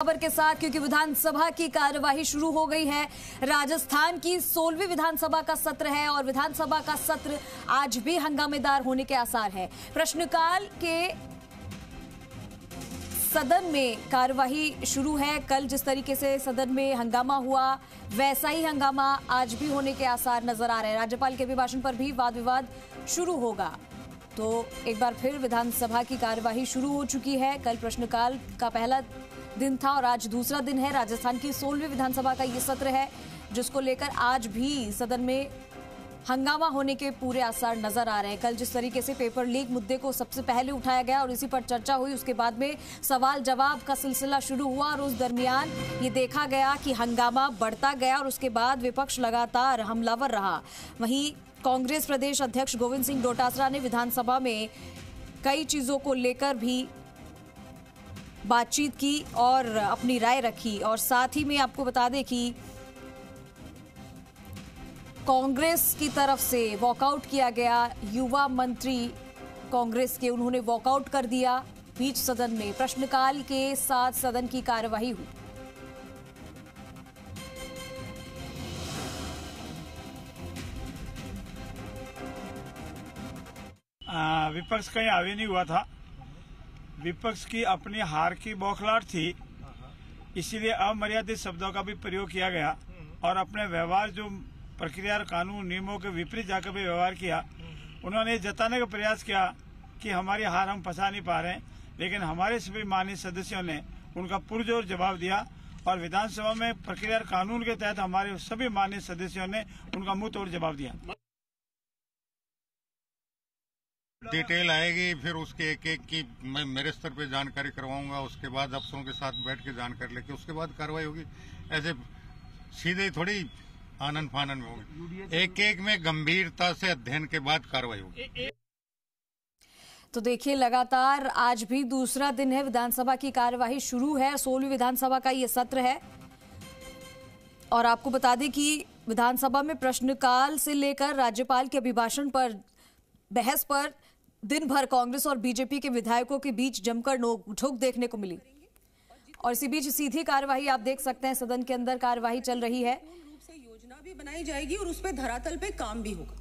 खबर के साथ, क्योंकि विधानसभा की कार्यवाही शुरू हो गई है। राजस्थान की 16वीं विधानसभा का सत्र है और विधानसभा का सत्र आज भी हंगामेदार होने के आसार है। प्रश्नकाल के सदन में कार्यवाही शुरू है। कल जिस तरीके से सदन में हंगामा हुआ, वैसा ही हंगामा आज भी होने के आसार नजर आ रहे हैं। राज्यपाल के अभिभाषण पर भी वाद विवाद शुरू होगा। तो एक बार फिर विधानसभा की कार्यवाही शुरू हो चुकी है। कल प्रश्नकाल का पहला दिन था और आज दूसरा दिन है। राजस्थान की 16वीं विधानसभा का ये सत्र है, जिसको लेकर आज भी सदन में हंगामा होने के पूरे आसार नजर आ रहे हैं। कल जिस तरीके से पेपर लीक मुद्दे को सबसे पहले उठाया गया और इसी पर चर्चा हुई, उसके बाद में सवाल जवाब का सिलसिला शुरू हुआ और उस दरमियान ये देखा गया कि हंगामा बढ़ता गया और उसके बाद विपक्ष लगातार हमलावर रहा। वहीं कांग्रेस प्रदेश अध्यक्ष गोविंद सिंह डोटासरा ने विधानसभा में कई चीजों को लेकर भी बातचीत की और अपनी राय रखी। और साथ ही में आपको बता दें कि कांग्रेस की तरफ से वॉकआउट किया गया। युवा मंत्री कांग्रेस के, उन्होंने वॉकआउट कर दिया बीच सदन में। प्रश्नकाल के साथ सदन की कार्यवाही हुई। विपक्ष कहीं हावी नहीं हुआ था। विपक्ष की अपनी हार की बौखलाहट थी, इसीलिए अमर्यादित शब्दों का भी प्रयोग किया गया और अपने व्यवहार, जो प्रक्रिया और कानून नियमों के विपरीत जाकर भी व्यवहार किया। उन्होंने जताने का प्रयास किया कि हमारी हार हम पचा नहीं पा रहे हैं, लेकिन हमारे सभी माननीय सदस्यों ने उनका पुरजोर जवाब दिया और विधानसभा में प्रक्रिया और कानून के तहत हमारे सभी माननीय सदस्यों ने उनका मुंह तोड़ जवाब दिया। डिटेल आएगी, फिर उसके एक एक की मैं मेरे स्तर पे जानकारी करवाऊंगा। उसके बाद अफसरों के साथ बैठ के जानकारी लेके उसके बाद कार्रवाई होगी। ऐसे सीधे थोड़ी आनंद फानन में होगी, एक एक में गंभीरता से अध्ययन के बाद कार्रवाई होगी। तो देखिए, लगातार आज भी दूसरा दिन है, विधानसभा की कार्यवाही शुरू है। 16वीं विधानसभा का ये सत्र है और आपको बता दें कि विधानसभा में प्रश्नकाल से लेकर राज्यपाल के अभिभाषण पर बहस पर दिन भर कांग्रेस और बीजेपी के विधायकों के बीच जमकर नोक-झोंक देखने को मिली। और इसी बीच सीधी कार्यवाही आप देख सकते हैं, सदन के अंदर कार्यवाही चल रही है। रूप से योजना भी बनाई जाएगी और उस पर धरातल पे काम भी होगा।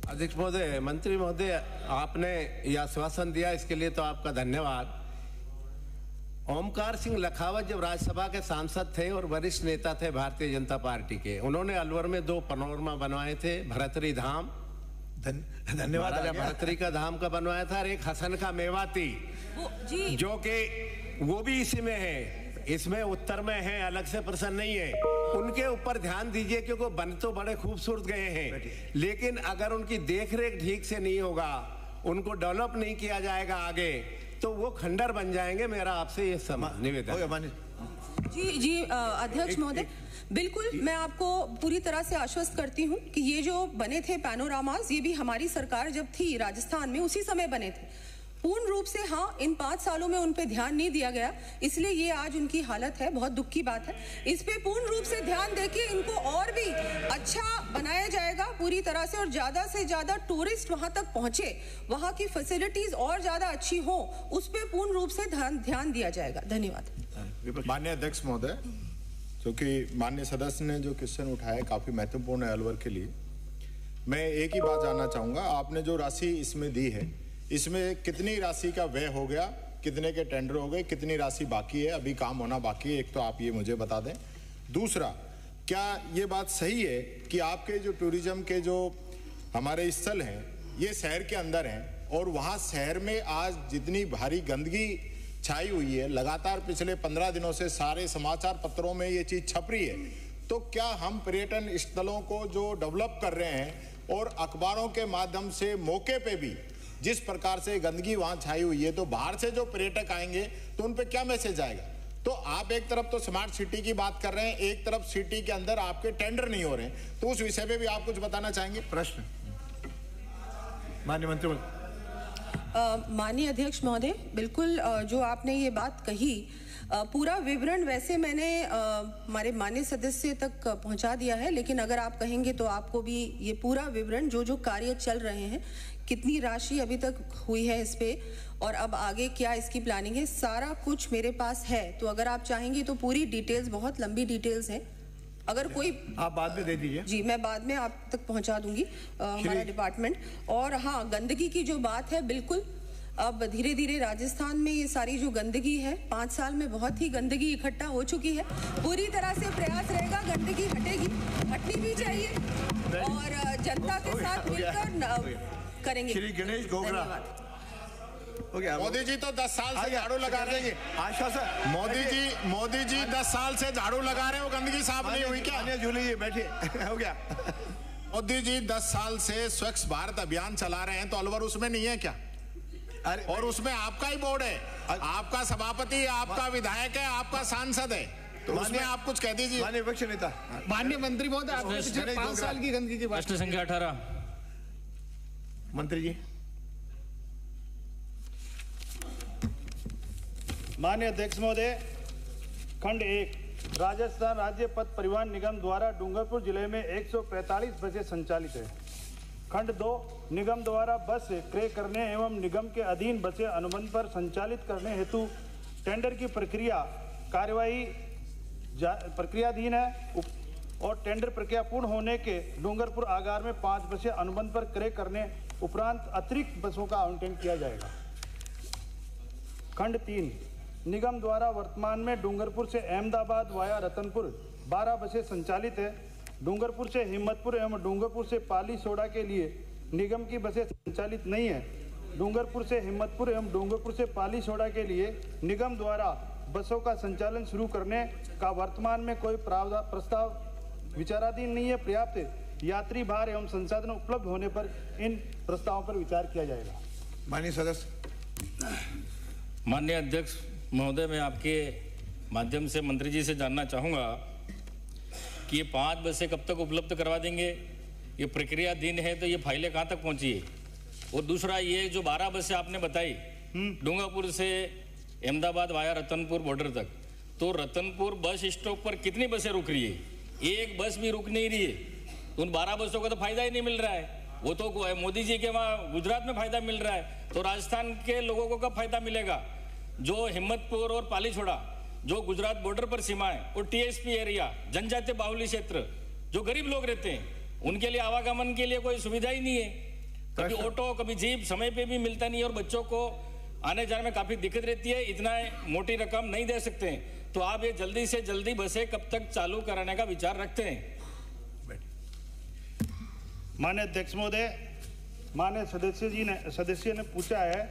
अध्यक्ष महोदय, मंत्री महोदय, आपने यह आश्वासन दिया, इसके लिए तो आपका धन्यवाद। ओमकार सिंह लखावत जब राज्यसभा के सांसद थे और वरिष्ठ नेता थे भारतीय जनता पार्टी के, उन्होंने अलवर में 2 पनोरमा बनवाए थे। भरतरी धाम, धन्यवाद, भरतरी का धाम का बनवाया था, और एक हसन का मेवाती जो कि वो भी इसी में है, इसमें उत्तर में है, अलग से प्रश्न नहीं है। उनके ऊपर ध्यान दीजिए, क्योंकि बन तो बड़े खूबसूरत गए हैं, लेकिन अगर उनकी देखरेख ठीक से नहीं होगा, उनको डेवलप नहीं किया जाएगा आगे, तो वो खंडर बन जाएंगे। मेरा आपसे ये निवेदन। जी अध्यक्ष महोदय, बिल्कुल मैं आपको पूरी तरह से आश्वस्त करती हूँ कि ये जो बने थे पैनोरामास, ये भी हमारी सरकार जब थी राजस्थान में उसी समय बने थे। पूर्ण रूप से हाँ, इन 5 सालों में उन पे ध्यान नहीं दिया गया, इसलिए ये आज उनकी हालत है। बहुत दुख की बात है। इस पे पूर्ण रूप से ध्यान देके इनको और भी अच्छा बनाया जाएगा पूरी तरह से ज्यादा टूरिस्ट वहां तक पहुंचे, वहां की फैसिलिटीज और ज्यादा अच्छी हो, उस पे पूर्ण रूप से ध्यान दिया जाएगा। धन्यवाद। माननीय अध्यक्ष महोदय, क्योंकि माननीय सदस्य ने जो क्वेश्चन उठाया काफी महत्वपूर्ण है अलवर के लिए, मैं एक ही बात जानना चाहूंगा। आपने जो राशि इसमें दी है, इसमें कितनी राशि का व्यय हो गया, कितने के टेंडर हो गए, कितनी राशि बाकी है, अभी काम होना बाकी है? एक तो आप ये मुझे बता दें। दूसरा, क्या ये बात सही है कि आपके जो टूरिज्म के जो हमारे स्थल हैं, ये शहर के अंदर हैं और वहाँ शहर में आज जितनी भारी गंदगी छाई हुई है, लगातार पिछले 15 दिनों से सारे समाचार पत्रों में ये चीज छप रही है, तो क्या हम पर्यटन स्थलों को जो डेवलप कर रहे हैं और अखबारों के माध्यम से मौके पे भी जिस प्रकार से गंदगी वहां छाई हुई है, तो बाहर से जो पर्यटक आएंगे तो उन पे क्या मैसेज आएगा? तो आप एक तरफ तो स्मार्ट सिटी की बात कर रहे हैं, एक तरफ सिटी के अंदर आपके टेंडर नहीं हो रहे हैं, तो उस विषय पे भी आप कुछ बताना चाहेंगे? प्रश्न माननीय मंत्री। माननीय अध्यक्ष महोदय, बिल्कुल जो आपने ये बात कही, पूरा विवरण वैसे मैंने हमारे माननीय सदस्य तक पहुंचा दिया है, लेकिन अगर आप कहेंगे तो आपको भी ये पूरा विवरण जो कार्य चल रहे हैं, कितनी राशि अभी तक हुई है इस पे और अब आगे क्या इसकी प्लानिंग है, सारा कुछ मेरे पास है। तो अगर आप चाहेंगे तो पूरी डिटेल्स, बहुत लंबी डिटेल्स हैं, अगर कोई आप बाद में दे दीजिए। जी, मैं बाद में आप तक पहुंचा दूंगी हमारा डिपार्टमेंट। और हाँ, गंदगी की जो बात है, बिल्कुल अब धीरे धीरे राजस्थान में ये सारी जो गंदगी है, 5 साल में बहुत ही गंदगी इकट्ठा हो चुकी है। पूरी तरह से प्रयास रहेगा, गंदगी हटेगी, हटनी भी चाहिए और जनता के साथ मिलकर करेंगे। श्री गणेश गोगरा। मोदी जी तो 10 साल से झाड़ू लगा रहे हैं। आश्वासन। मोदी जी 10 साल से झाड़ू लगा रहे हैं, वो गंदगी साफ नहीं हुई क्या? जूली जी बैठिए। हो गया। मोदी जी 10 साल से स्वच्छ भारत अभियान चला रहे हैं, तो अलवर उसमें नहीं है क्या? और उसमें आपका ही बोर्ड है, आपका सभापति, आपका विधायक है, आपका सांसद है, तो उसमें आप कुछ कह दीजिए। माननीय विपक्ष नेता। माननीय मंत्री महोदय, आपने पिछले 5 साल की गंदगी की बात। प्रश्न संख्या 18। मंत्री जी। माननीय अध्यक्ष महोदय, खंड 1, राजस्थान राज्य पथ परिवहन निगम द्वारा डूंगरपुर जिले में 145 बसें संचालित है। खंड 2, निगम द्वारा बस क्रय करने एवं निगम के अधीन बसें अनुबंध पर संचालित करने हेतु टेंडर की प्रक्रियाधीन है और टेंडर प्रक्रिया पूर्ण होने के डूंगरपुर आगार में 5 बसें अनुबंध पर क्रय करने उपरांत अतिरिक्त बसों का आवंटन किया जाएगा। खंड 3, निगम द्वारा वर्तमान में डूंगरपुर से अहमदाबाद वाया रतनपुर 12 बसें संचालित है। डूंगरपुर से हिम्मतपुर एवं डूंगरपुर से पाली सोडा के लिए निगम की बसें संचालित नहीं है। डूंगरपुर से हिम्मतपुर एवं डूंगरपुर से पाली सोडा के लिए निगम द्वारा बसों का संचालन शुरू करने का वर्तमान में कोई प्रस्ताव विचाराधीन नहीं है। पर्याप्त यात्री भार एवं संसाधन उपलब्ध होने पर इन प्रस्तावों पर विचार किया जाएगा। माननीय सदस्य। माननीय अध्यक्ष महोदय, मैं आपके माध्यम से मंत्री जी से जानना चाहूँगा कि ये 5 बसें कब तक उपलब्ध करवा देंगे? ये प्रक्रियाधीन है तो ये फाइलें कहाँ तक पहुँची है? और दूसरा, ये जो 12 बसें आपने बताई डूंगरपुर से अहमदाबाद वाया रतनपुर बॉर्डर तक, तो रतनपुर बस स्टॉप पर कितनी बसें रुक रही है? एक बस भी रुक नहीं रही है। तो उन 12 बसों का तो फायदा ही नहीं मिल रहा है। वो तो मोदी जी के वहाँ गुजरात में फायदा मिल रहा है, तो राजस्थान के लोगों को कब फायदा मिलेगा? जो हिम्मतपुर और पाली छोड़ा, जो गुजरात बॉर्डर पर सीमा है, और टीएसपी एरिया, जनजातीय बाहुल्य क्षेत्र, जो गरीब लोग रहते हैं, उनके लिए आवागमन के लिए कोई सुविधा ही नहीं है। कभी ऑटो, कभी जीप समय पे भी मिलता नहीं है और बच्चों को आने जाने में काफी दिक्कत रहती है। इतना मोटी रकम नहीं दे सकते हैं, तो आप ये जल्दी से जल्दी बसें कब तक चालू कराने का विचार रखते हैं? माननीय अध्यक्ष महोदय, माननीय सदस्य ने पूछा है,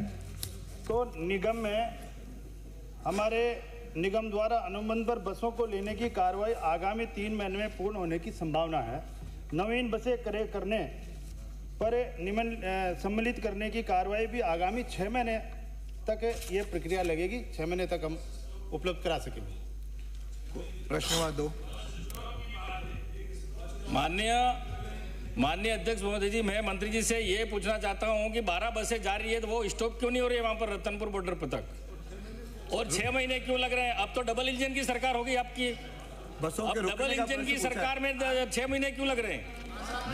तो निगम में हमारे निगम द्वारा अनुबंध पर बसों को लेने की कार्रवाई आगामी 3 महीने में पूर्ण होने की संभावना है। नवीन बसें क्रय करने पर सम्मिलित करने की कार्रवाई भी आगामी 6 महीने तक ये प्रक्रिया लगेगी। 6 महीने तक हम उपलब्ध करा सकेंगे। प्रश्न नंबर 2। माननीय अध्यक्ष महोदय जी, मैं मंत्री जी से ये पूछना चाहता हूँ कि 12 बसें जा रही है तो वो स्टॉप क्यों नहीं हो रही है वहाँ पर रतनपुर बॉर्डर पर तक, और 6 महीने क्यों लग रहे हैं? अब तो डबल इंजन की सरकार होगी आपकी, बसों अब डबल इंजन की सरकार में 6 महीने क्यों लग रहे हैं?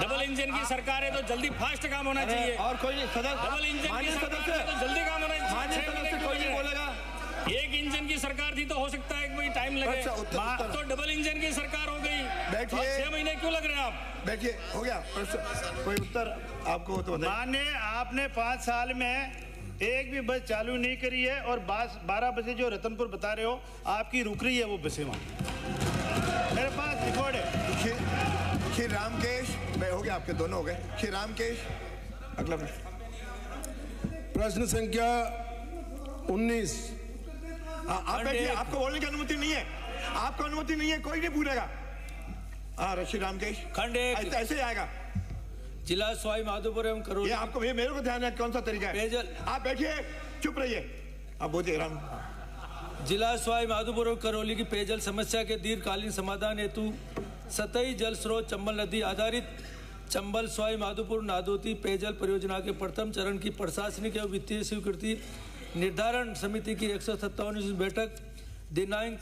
डबल इंजन की सरकार है तो जल्दी फास्ट काम होना चाहिए। और कोई डबल इंजन की सरकार है तो जल्दी काम होना चाहिए। कोई नहीं बोलेगा। एक इंजन की सरकार थी तो हो सकता है कोई टाइम लगे, तो डबल इंजन की सरकार हो गई, बैठिए। 6 महीने क्यों लग रहे हैं आप? बैठिए, हो गया प्रश्न। कोई उत्तर आपको तो माननीय, आपने 5 साल में एक भी बस चालू नहीं करी है और 12 बसें जो रतनपुर बता रहे हो आपकी रुक रही है, वो बसें वहाँ मेरे पास रिकॉर्ड है। श्री रामकेश, हो गया आपके दोनों हो गए। श्री रामकेश, अगला प्रश्न संख्या 19। आप बैठिए, आपको बोलने की अनुमति नहीं है, आपको अनुमति नहीं है, कोई नहीं पूछेगा। हाँ, श्री रामकेश। खंड 1 ऐसे ही आएगा। जिला सवाई माधोपुर एवं करौली। ये आपको, मेरे को ध्यान है कौन सा तरीका है। पेयजल। आप बैठिए, चुप रहिए, आप बोलिए। राम। जिला सवाई माधोपुर एवं करौली की पेयजल समस्या के दीर्घकालीन समाधान हेतु सतही जल स्रोत चंबल नदी आधारित चंबल सवाई माधोपुर नादोती पेयजल परियोजना के प्रथम चरण की प्रशासनिक एवं वित्तीय स्वीकृति निर्धारण समिति की 157वीं बैठक दिनांक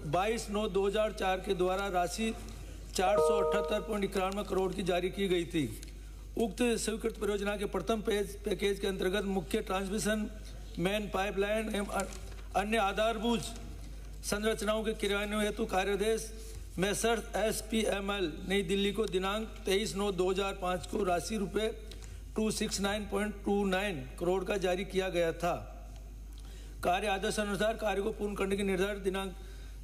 22/9/2004 के द्वारा राशि 478.91 करोड़ की जारी की गई थी उक्त स्वीकृत परियोजना के प्रथम पैकेज के अंतर्गत मुख्य ट्रांसमिशन मेन पाइपलाइन एवं अन्य आधारभूत संरचनाओं के क्रियान्वयन हेतु कार्यादेश मैसर्स SPML नई दिल्ली को दिनांक 23/9/2005 को राशि रुपये 269.29 करोड़ का जारी किया गया था। कार्य आदेश अनुसार कार्य को पूर्ण करने की निर्धारित दिनांक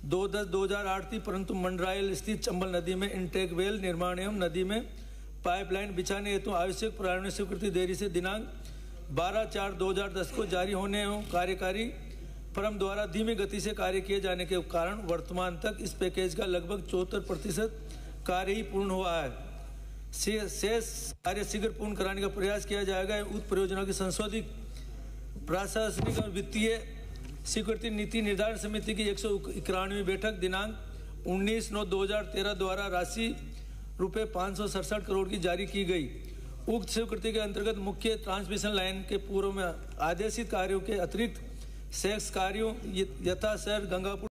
2/10/2008 थी, परंतु मंडरायल स्थित चंबल नदी में इंटेक वेल निर्माण एवं नदी में पाइपलाइन बिछाने हेतु आवश्यक प्रारंभिक स्वीकृति देरी से दिनांक 12/4/2010 को जारी होने एवं कार्यकारी फर्म द्वारा धीमी गति से कार्य किए जाने के कारण वर्तमान तक इस पैकेज का लगभग 74% कार्य ही पूर्ण हुआ है। शेष कार्य शीघ्र पूर्ण कराने का प्रयास किया जाएगा। उक्त परियोजना की संशोधित प्रशासनिक और वित्तीय स्वीकृति नीति निर्धारण समिति की 191वीं बैठक दिनांक 19/9/2013 द्वारा राशि रुपये 567 करोड़ की जारी की गई। उक्त स्वीकृति के अंतर्गत मुख्य ट्रांसमिशन लाइन के पूर्व में आदेशित कार्यों के अतिरिक्त शेष कार्यों यथा शहर गंगापुर